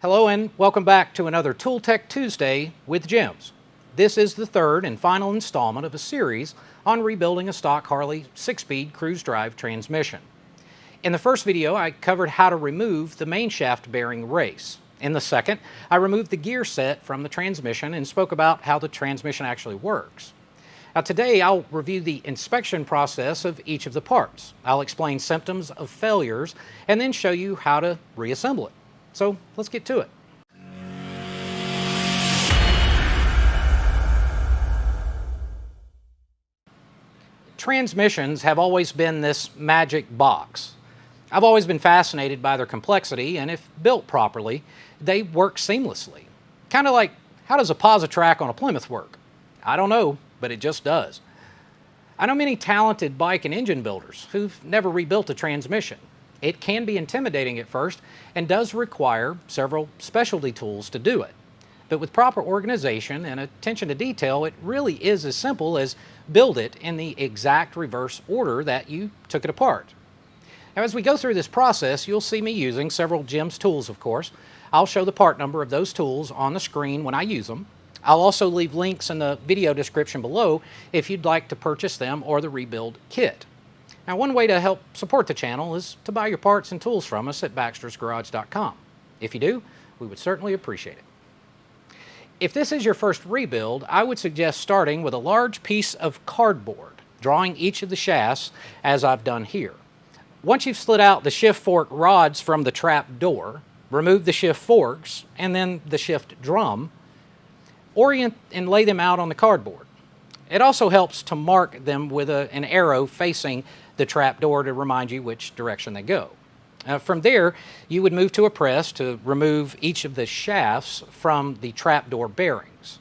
Hello and welcome back to another Tool Tech Tuesday with JIMS. This is the third and final installment of a series on rebuilding a stock Harley 6-speed cruise drive transmission. In the first video, I covered how to remove the main shaft bearing race. In the second, I removed the gear set from the transmission and spoke about how the transmission actually works. Now today, I'll review the inspection process of each of the parts. I'll explain symptoms of failures and then show you how to reassemble it. So let's get to it. Transmissions have always been this magic box. I've always been fascinated by their complexity, and if built properly, they work seamlessly. Kind of like, how does a Positrack on a Plymouth work? I don't know, but it just does. I know many talented bike and engine builders who've never rebuilt a transmission. It can be intimidating at first and does require several specialty tools to do it. But with proper organization and attention to detail, it really is as simple as build it in the exact reverse order that you took it apart. Now, as we go through this process, you'll see me using several JIMS tools, of course. I'll show the part number of those tools on the screen when I use them. I'll also leave links in the video description below if you'd like to purchase them or the rebuild kit. Now, one way to help support the channel is to buy your parts and tools from us at baxtersgarage.com. If you do, we would certainly appreciate it. If this is your first rebuild, I would suggest starting with a large piece of cardboard, drawing each of the shafts as I've done here. Once you've slid out the shift fork rods from the trap door, remove the shift forks and then the shift drum, orient and lay them out on the cardboard. It also helps to mark them with an arrow facing the trap door to remind you which direction they go. From there, you would move to a press to remove each of the shafts from the trap door bearings.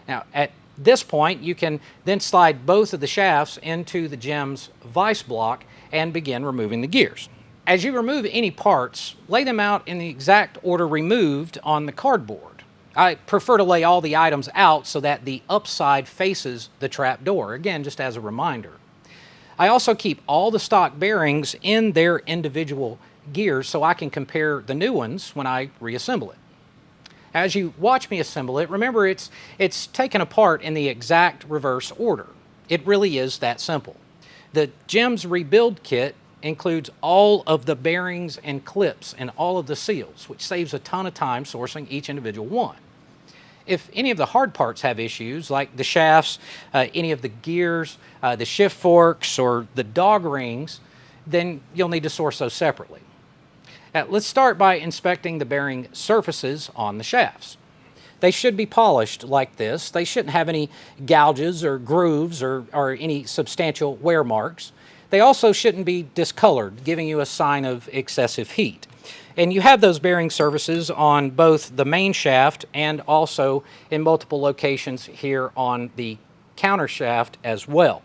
Now, at this point, you can then slide both of the shafts into the JIMS Vise block and begin removing the gears. As you remove any parts, lay them out in the exact order removed on the cardboard. I prefer to lay all the items out so that the upside faces the trap door, again, just as a reminder. I also keep all the stock bearings in their individual gears so I can compare the new ones when I reassemble it. As you watch me assemble it, remember it's taken apart in the exact reverse order. It really is that simple. The JIMS Rebuild kit includes all of the bearings and clips and all of the seals, which saves a ton of time sourcing each individual one. If any of the hard parts have issues, like the shafts, any of the gears, the shift forks, or the dog rings, then you'll need to source those separately. Now, let's start by inspecting the bearing surfaces on the shafts. They should be polished like this. They shouldn't have any gouges or grooves or any substantial wear marks. They also shouldn't be discolored, giving you a sign of excessive heat. And you have those bearing surfaces on both the main shaft and also in multiple locations here on the countershaft as well.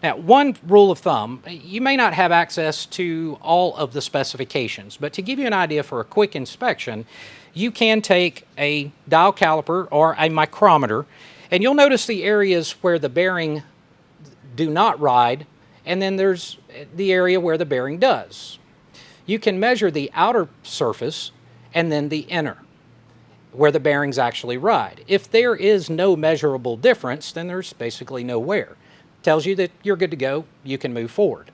Now, one rule of thumb, you may not have access to all of the specifications, but to give you an idea for a quick inspection, you can take a dial caliper or a micrometer, and you'll notice the areas where the bearing do not ride, and then there's the area where the bearing does. You can measure the outer surface and then the inner, where the bearings actually ride. If there is no measurable difference, then there's basically no wear. Tells you that you're good to go, you can move forward.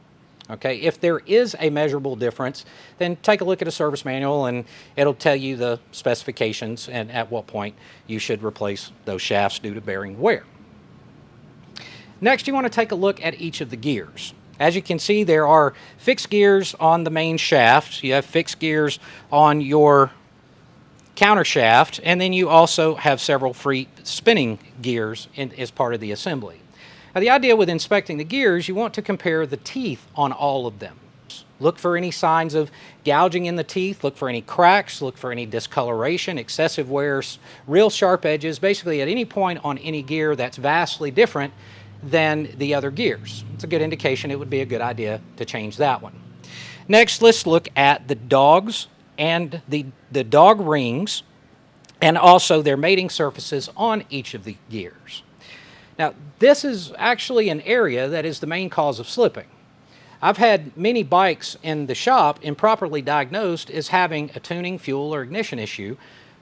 Okay, if there is a measurable difference, then take a look at a service manual and it'll tell you the specifications and at what point you should replace those shafts due to bearing wear. Next, you want to take a look at each of the gears. As you can see, there are fixed gears on the main shaft. You have fixed gears on your countershaft, and then you also have several free spinning gears as part of the assembly. Now, the idea with inspecting the gears, you want to compare the teeth on all of them. Look for any signs of gouging in the teeth, look for any cracks, look for any discoloration, excessive wear, real sharp edges, basically at any point on any gear that's vastly different than the other gears. It's a good indication it would be a good idea to change that one. Next, let's look at the dogs and the dog rings and also their mating surfaces on each of the gears. Now, this is actually an area that is the main cause of slipping. I've had many bikes in the shop improperly diagnosed as having a tuning, fuel, or ignition issue,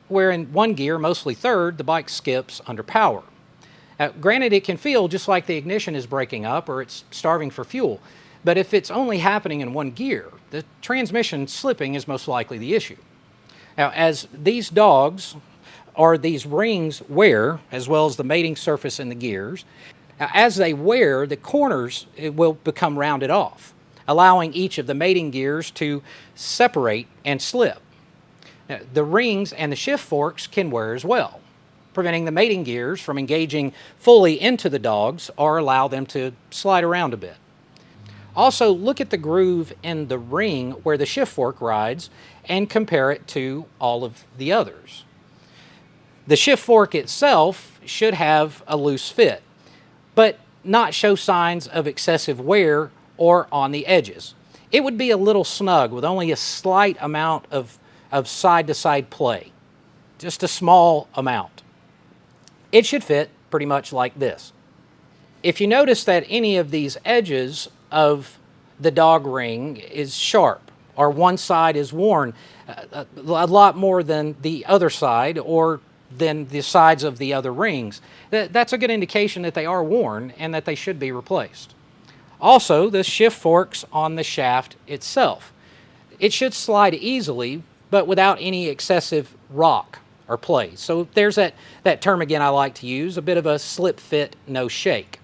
where in one gear, mostly third, the bike skips under power. Granted, it can feel just like the ignition is breaking up or it's starving for fuel, but if it's only happening in one gear, the transmission slipping is most likely the issue. Now, as these dogs or these rings wear, as well as the mating surface in the gears, as they wear, the corners will become rounded off, allowing each of the mating gears to separate and slip. Now, the rings and the shift forks can wear as well, preventing the mating gears from engaging fully into the dogs or allow them to slide around a bit. Also, look at the groove in the ring where the shift fork rides and compare it to all of the others. The shift fork itself should have a loose fit, but not show signs of excessive wear or on the edges. It would be a little snug with only a slight amount of side-to-side play, just a small amount. It should fit pretty much like this. If you notice that any of these edges of the dog ring is sharp, or one side is worn a lot more than the other side or than the sides of the other rings, that's a good indication that they are worn and that they should be replaced. Also, the shift forks on the shaft itself. It should slide easily, but without any excessive rock or play. So there's that term again I like to use, a bit of a slip fit, no shake.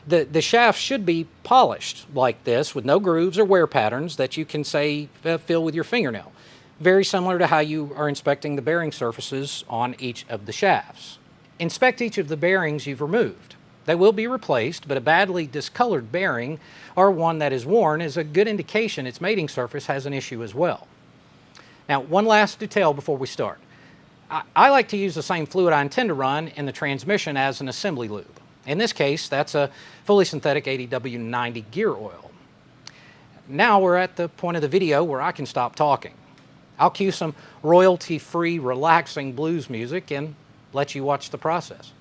The shaft should be polished like this with no grooves or wear patterns that you can say feel with your fingernail. Very similar to how you are inspecting the bearing surfaces on each of the shafts. Inspect each of the bearings you've removed. They will be replaced, but a badly discolored bearing or one that is worn is a good indication its mating surface has an issue as well. Now, one last detail before we start. I like to use the same fluid I intend to run in the transmission as an assembly lube. In this case, that's a fully synthetic 80W90 gear oil. Now we're at the point of the video where I can stop talking. I'll cue some royalty-free, relaxing blues music and let you watch the process.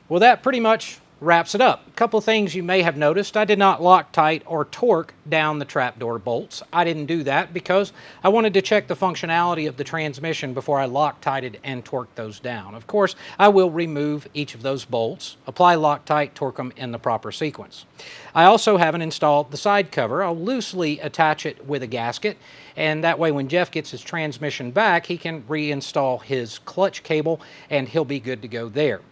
Well, that pretty much wraps it up. A couple of things you may have noticed. I did not Loctite or torque down the trapdoor bolts. I didn't do that because I wanted to check the functionality of the transmission before I Loctited and torqued those down. Of course, I will remove each of those bolts, apply Loctite, torque them in the proper sequence. I also haven't installed the side cover. I'll loosely attach it with a gasket, and that way when Jeff gets his transmission back, he can reinstall his clutch cable and he'll be good to go there.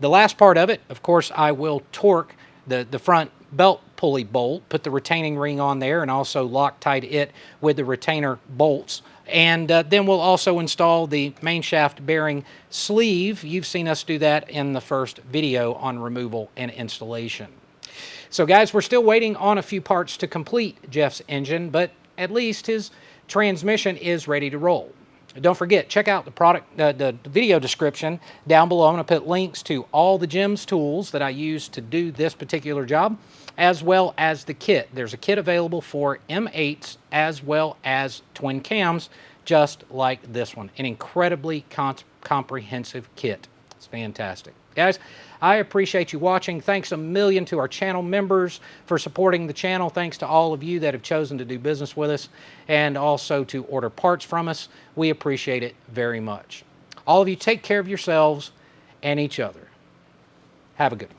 The last part of it, of course, I will torque the front belt pulley bolt, put the retaining ring on there, and also Loctite it with the retainer bolts. And then we'll also install the main shaft bearing sleeve. You've seen us do that in the first video on removal and installation. So guys, we're still waiting on a few parts to complete Jeff's engine, but at least his transmission is ready to roll. Don't forget, check out the video description down below. I'm going to put links to all the JIMS tools that I use to do this particular job, as well as the kit. There's a kit available for M8s as well as twin cams, just like this one. An incredibly comprehensive kit. It's fantastic. Guys, I appreciate you watching. Thanks a million to our channel members for supporting the channel. Thanks to all of you that have chosen to do business with us and also to order parts from us. We appreciate it very much. All of you take care of yourselves and each other. Have a good one.